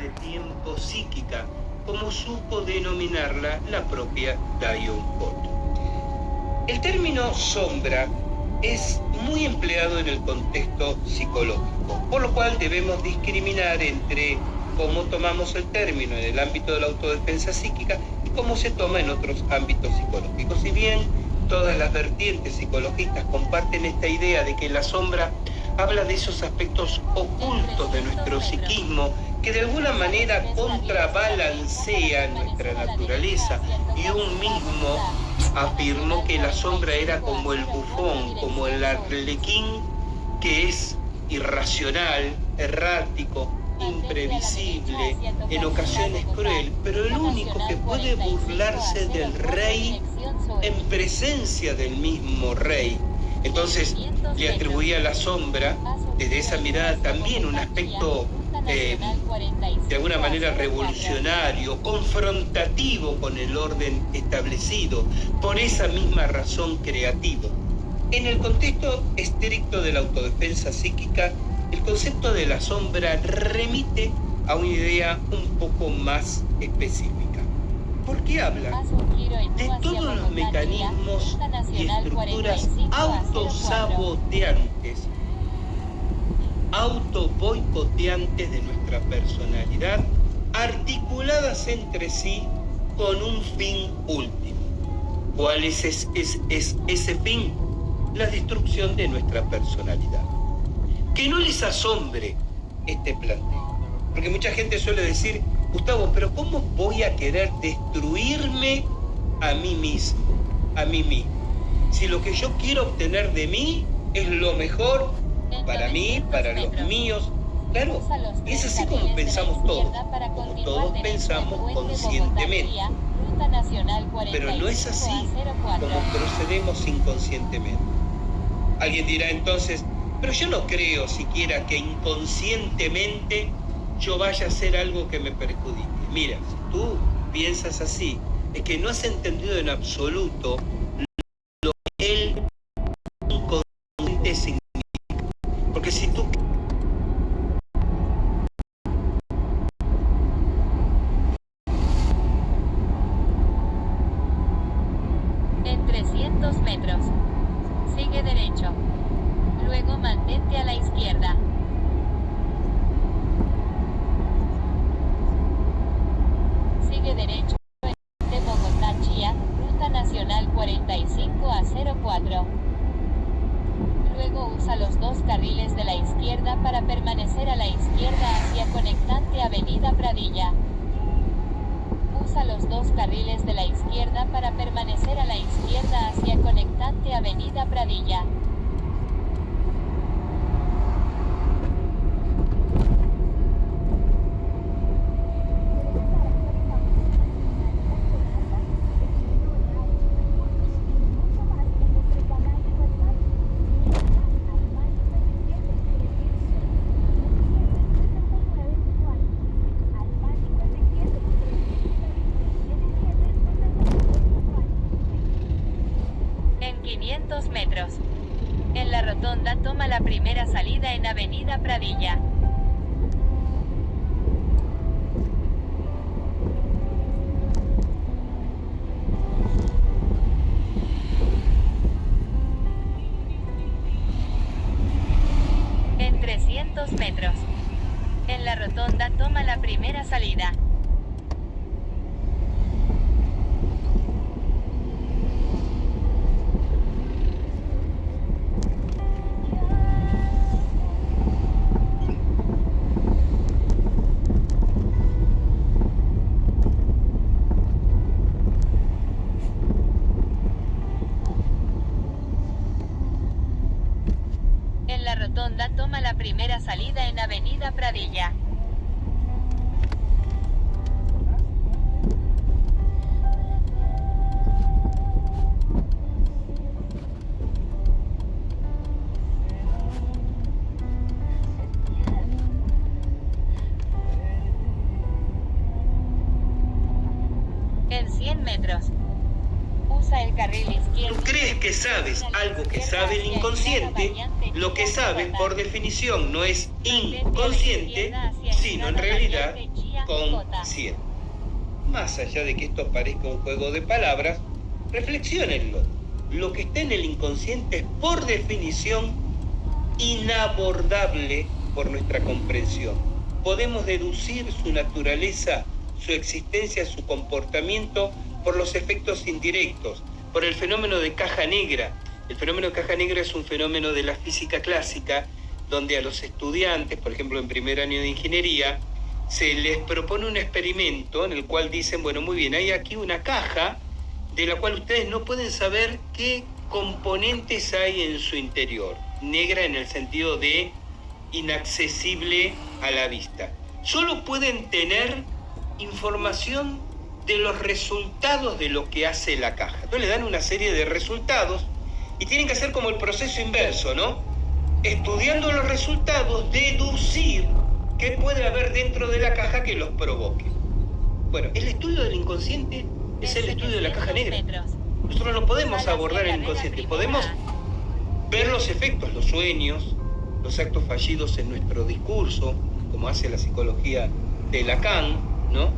de tiempo psíquica, como supo denominarla la propia Dion Cole. El término sombra es muy empleado en el contexto psicológico, por lo cual debemos discriminar entre cómo tomamos el término en el ámbito de la autodefensa psíquica y cómo se toma en otros ámbitos psicológicos. Si bien todas las vertientes psicologistas comparten esta idea de que la sombra habla de esos aspectos ocultos de nuestro psiquismo que de alguna manera contrabalancean nuestra naturaleza, y un mismo afirmó que la sombra era como el bufón, como el arlequín, que es irracional, errático, imprevisible, en ocasiones cruel, pero el único que puede burlarse del rey en presencia del mismo rey. Entonces le atribuía a la sombra, desde esa mirada, también un aspecto de alguna manera revolucionario, confrontativo con el orden establecido, por esa misma razón creativo. En el contexto estricto de la autodefensa psíquica, el concepto de la sombra remite a una idea un poco más específica, porque habla de todos los mecanismos y estructuras autosaboteantes, autoboicoteantes de nuestra personalidad, articuladas entre sí con un fin último. ¿Cuál es ese fin? La destrucción de nuestra personalidad. Que no les asombre este planteo, porque mucha gente suele decir: Gustavo, pero ¿cómo voy a querer destruirme a mí mismo, si lo que yo quiero obtener de mí es lo mejor para mí, para los míos? Claro, es así como pensamos todos, como todos pensamos conscientemente, pero no es así como procedemos inconscientemente. Alguien dirá entonces: pero yo no creo siquiera que inconscientemente yo vaya a hacer algo que me perjudique. Mira, si tú piensas así, es que no has entendido en absoluto lo que el inconsciente significa. Porque si tú... En 300 metros, sigue derecho. Luego mantente a la izquierda. Sigue derecho de Bogotá, Chía, Ruta Nacional 45 a 04. Luego usa los dos carriles de la izquierda para permanecer a la izquierda hacia conectante Avenida Pradilla. Usa los dos carriles de la izquierda para permanecer a la izquierda hacia conectante Avenida Pradilla. En 500 metros. En la rotonda toma la primera salida en Avenida Pradilla. En 300 metros. En la rotonda toma la primera salida. En la rotonda toma la primera salida en Avenida Pradilla. En 100 metros. Usa el carril izquierdo. ¿Tú crees que sabes algo que sabe el inconsciente? Lo que sabes, por definición, no es inconsciente, sino en realidad inconsciente. Más allá de que esto parezca un juego de palabras, reflexiónenlo. Lo que está en el inconsciente es, por definición, inabordable por nuestra comprensión. Podemos deducir su naturaleza, su existencia, su comportamiento por los efectos indirectos, por el fenómeno de caja negra. El fenómeno de caja negra es un fenómeno de la física clásica, donde a los estudiantes, por ejemplo en primer año de ingeniería, se les propone un experimento en el cual dicen, bueno, muy bien, hay aquí una caja de la cual ustedes no pueden saber qué componentes hay en su interior. Negra en el sentido de inaccesible a la vista. Solo pueden tener información de los resultados de lo que hace la caja. Entonces le dan una serie de resultados y tienen que hacer como el proceso inverso, ¿no? Estudiando los resultados, deducir qué puede haber dentro de la caja que los provoque. Bueno, el estudio del inconsciente es el estudio de la caja negra. Nosotros no podemos abordar el inconsciente, podemos ver los efectos, los sueños, los actos fallidos en nuestro discurso, como hace la psicología de Lacan, ¿no?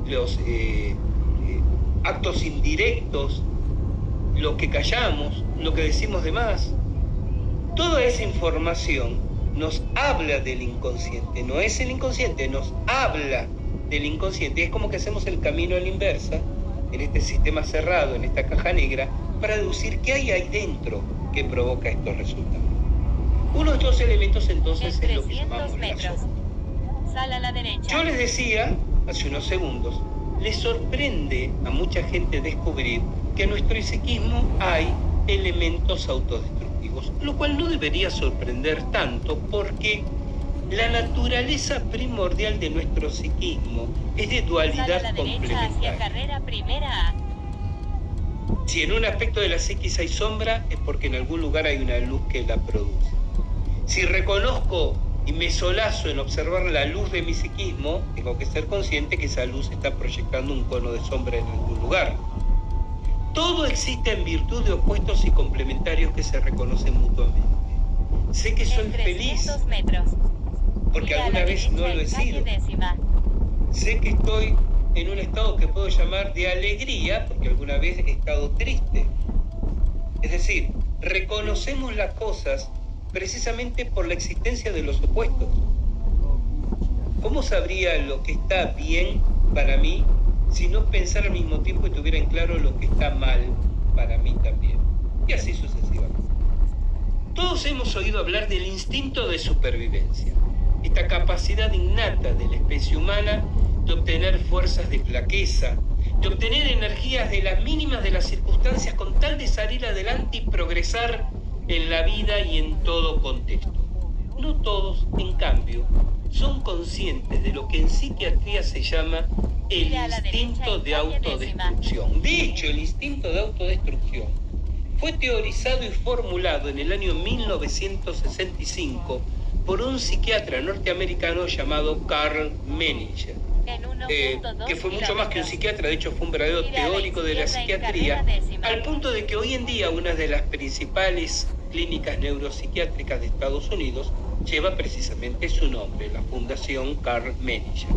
Los actos indirectos, lo que callamos, lo que decimos de más. Toda esa información nos habla del inconsciente, no es el inconsciente, nos habla del inconsciente. Es como que hacemos el camino a la inversa, en este sistema cerrado, en esta caja negra, para deducir qué hay ahí dentro que provoca estos resultados. Uno de estos elementos entonces es lo que llamamos la sombra. Sal a la derecha. Yo les decía hace unos segundos, les sorprende a mucha gente descubrir que en nuestro psiquismo hay elementos autodestructivos, lo cual no debería sorprender tanto porque la naturaleza primordial de nuestro psiquismo es de dualidad complementaria. Hacia carrera primera A. Si en un aspecto de la psiquis hay sombra, es porque en algún lugar hay una luz que la produce. Si reconozco y me solazo en observar la luz de mi psiquismo, tengo que ser consciente que esa luz está proyectando un cono de sombra en algún lugar. Todo existe en virtud de opuestos y complementarios que se reconocen mutuamente. Sé que soy feliz porque alguna vez no lo he sido. Sé que estoy en un estado que puedo llamar de alegría porque alguna vez he estado triste. Es decir, reconocemos las cosas precisamente por la existencia de los opuestos. ¿Cómo sabría lo que está bien para mí si no pensara al mismo tiempo y tuviera en claro lo que está mal para mí también? Y así sucesivamente. Todos hemos oído hablar del instinto de supervivencia, esta capacidad innata de la especie humana de obtener fuerzas de flaqueza, de obtener energías de las mínimas de las circunstancias con tal de salir adelante y progresar en la vida y en todo contexto. No todos, en cambio, son conscientes de lo que en psiquiatría se llama el instinto de autodestrucción. De hecho, el instinto de autodestrucción fue teorizado y formulado en el año 1965 por un psiquiatra norteamericano llamado Carl Menninger, que fue mucho más que un psiquiatra, de hecho fue un verdadero teórico de la psiquiatría, al punto de que hoy en día una de las principales clínicas neuropsiquiátricas de Estados Unidos lleva precisamente su nombre, la Fundación Carl Menninger.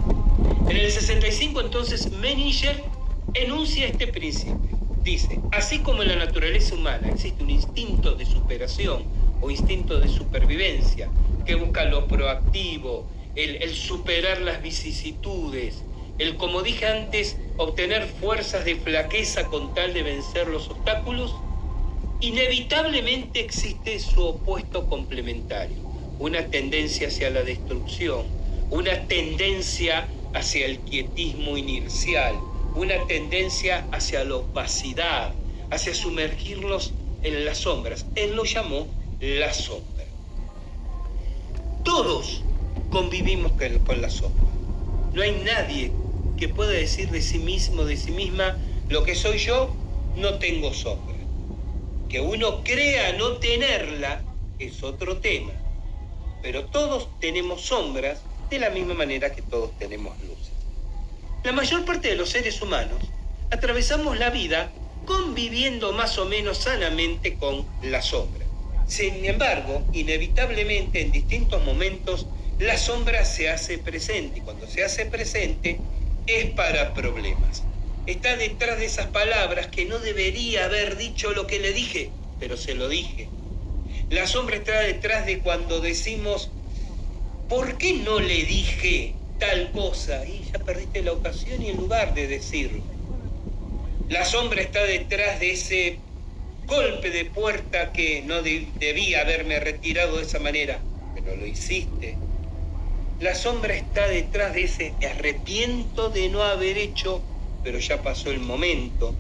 En el 65 entonces Menninger enuncia este principio. Dice, así como en la naturaleza humana existe un instinto de superación o instinto de supervivencia que busca lo proactivo, el superar las vicisitudes, el, como dije antes, obtener fuerzas de flaqueza con tal de vencer los obstáculos, inevitablemente existe su opuesto complementario, una tendencia hacia la destrucción, una tendencia hacia el quietismo inercial, una tendencia hacia la opacidad, hacia sumergirlos en las sombras. Él lo llamó la sombra. Todos convivimos con la sombra. No hay nadie que pueda decir de sí mismo, de sí misma, lo que soy yo, no tengo sombra. Que uno crea no tenerla es otro tema. Pero todos tenemos sombras de la misma manera que todos tenemos luces. La mayor parte de los seres humanos atravesamos la vida conviviendo más o menos sanamente con la sombra. Sin embargo, inevitablemente en distintos momentos la sombra se hace presente, y cuando se hace presente es para problemas. Está detrás de esas palabras que no debería haber dicho lo que le dije, pero se lo dije. La sombra está detrás de cuando decimos, ¿por qué no le dije tal cosa? Y ya perdiste la ocasión y el lugar de decirlo. La sombra está detrás de ese golpe de puerta que no debía haberme retirado de esa manera, pero lo hiciste. La sombra está detrás de ese me arrepiento de no haber hecho, pero ya pasó el momento.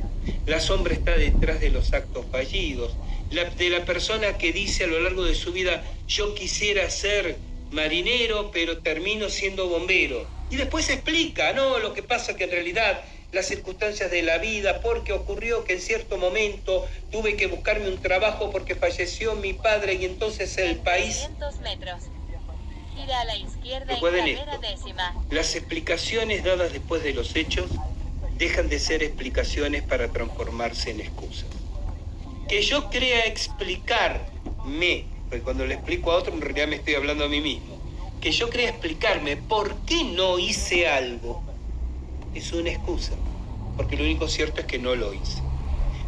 La sombra está detrás de los actos fallidos, de la persona que dice a lo largo de su vida, yo quisiera ser marinero, pero termino siendo bombero. Y después explica, no, lo que pasa que en realidad las circunstancias de la vida, porque ocurrió que en cierto momento tuve que buscarme un trabajo porque falleció mi padre y entonces el país... 500 metros. Gira a la izquierda en Recuerden carrera esto, décima. las explicaciones dadas después de los hechos dejan de ser explicaciones para transformarse en excusas. Que yo crea explicarme, porque cuando le explico a otro en realidad me estoy hablando a mí mismo, que yo crea explicarme por qué no hice algo, es una excusa, porque lo único cierto es que no lo hice.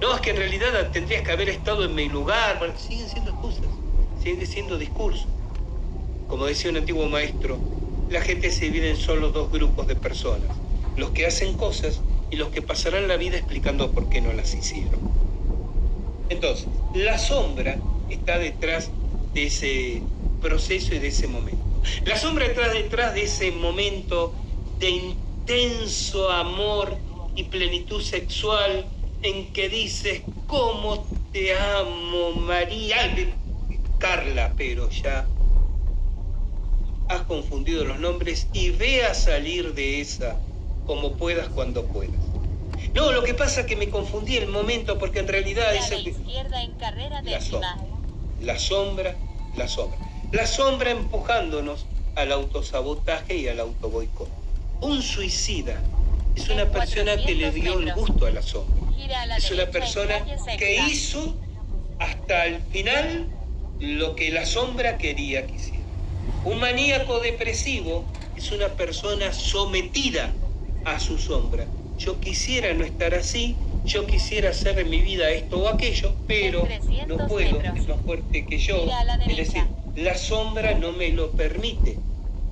No, es que en realidad tendrías que haber estado en mi lugar. Bueno, siguen siendo excusas, siguen siendo discursos. Como decía un antiguo maestro, la gente se divide en solo dos grupos de personas, los que hacen cosas y los que pasarán la vida explicando por qué no las hicieron. Entonces, la sombra está detrás de ese proceso y de ese momento. La sombra está detrás de ese momento de intenso amor y plenitud sexual en que dices, ¿cómo te amo, María? Ay, Carla, pero ya has confundido los nombres y ve a salir de esa como puedas cuando puedas. No, lo que pasa es que me confundí el momento porque en realidad es el que... izquierda en carrera décima. La sombra. La sombra empujándonos al autosabotaje y al autoboicot. Un suicida es una persona que le dio el gusto a la sombra. Es una persona que hizo hasta el final lo que la sombra quería que hiciera. Un maníaco depresivo es una persona sometida a su sombra. Yo quisiera no estar así, yo quisiera hacer en mi vida esto o aquello, pero no puedo, es más fuerte que yo. Es decir, la sombra no me lo permite,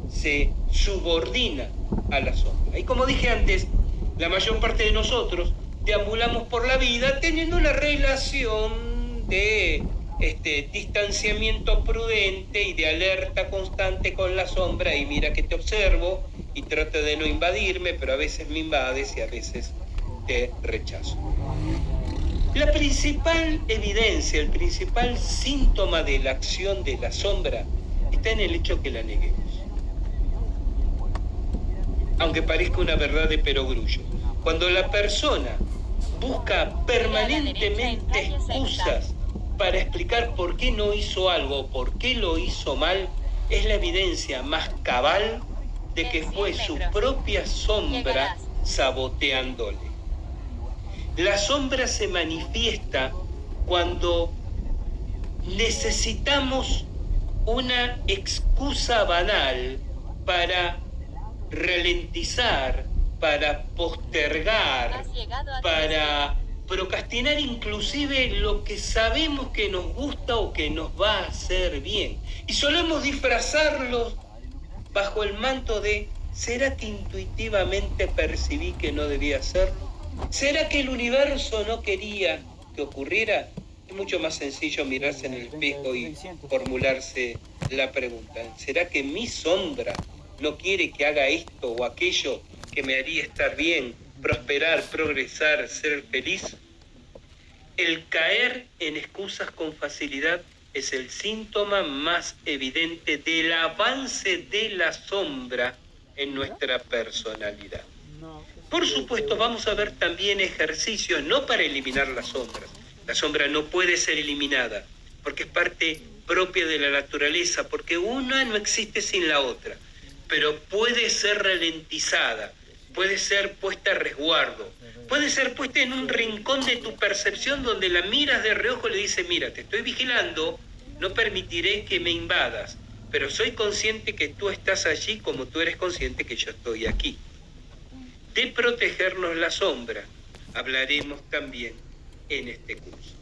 se subordina a la sombra. Y como dije antes, la mayor parte de nosotros deambulamos por la vida teniendo una relación de distanciamiento prudente y de alerta constante con la sombra, y mira que te observo y trato de no invadirme, pero a veces me invades y a veces te rechazo. La principal evidencia, el principal síntoma de la acción de la sombra está en el hecho que la neguemos. Aunque parezca una verdad de perogrullo. Cuando la persona busca permanentemente excusas para explicar por qué no hizo algo, por qué lo hizo mal, es la evidencia más cabal de que fue su propia sombra saboteándole. La sombra se manifiesta cuando necesitamos una excusa banal para ralentizar, para postergar, para procrastinar inclusive lo que sabemos que nos gusta o que nos va a hacer bien. Y solemos disfrazarlo bajo el manto de ¿será que intuitivamente percibí que no debía hacerlo? ¿Será que el universo no quería que ocurriera? Es mucho más sencillo mirarse en el espejo y formularse la pregunta: ¿será que mi sombra no quiere que haga esto o aquello que me haría estar bien, prosperar, progresar, ser feliz? El caer en excusas con facilidad es el síntoma más evidente del avance de la sombra en nuestra personalidad. Por supuesto, vamos a ver también ejercicios, no para eliminar las sombras. La sombra no puede ser eliminada, porque es parte propia de la naturaleza, porque una no existe sin la otra, pero puede ser ralentizada, puede ser puesta a resguardo, puede ser puesta en un rincón de tu percepción donde la miras de reojo y le dices: mira, te estoy vigilando, no permitiré que me invadas. pero soy consciente que tú estás allí como tú eres consciente que yo estoy aquí. De protegernos la sombra hablaremos también en este curso.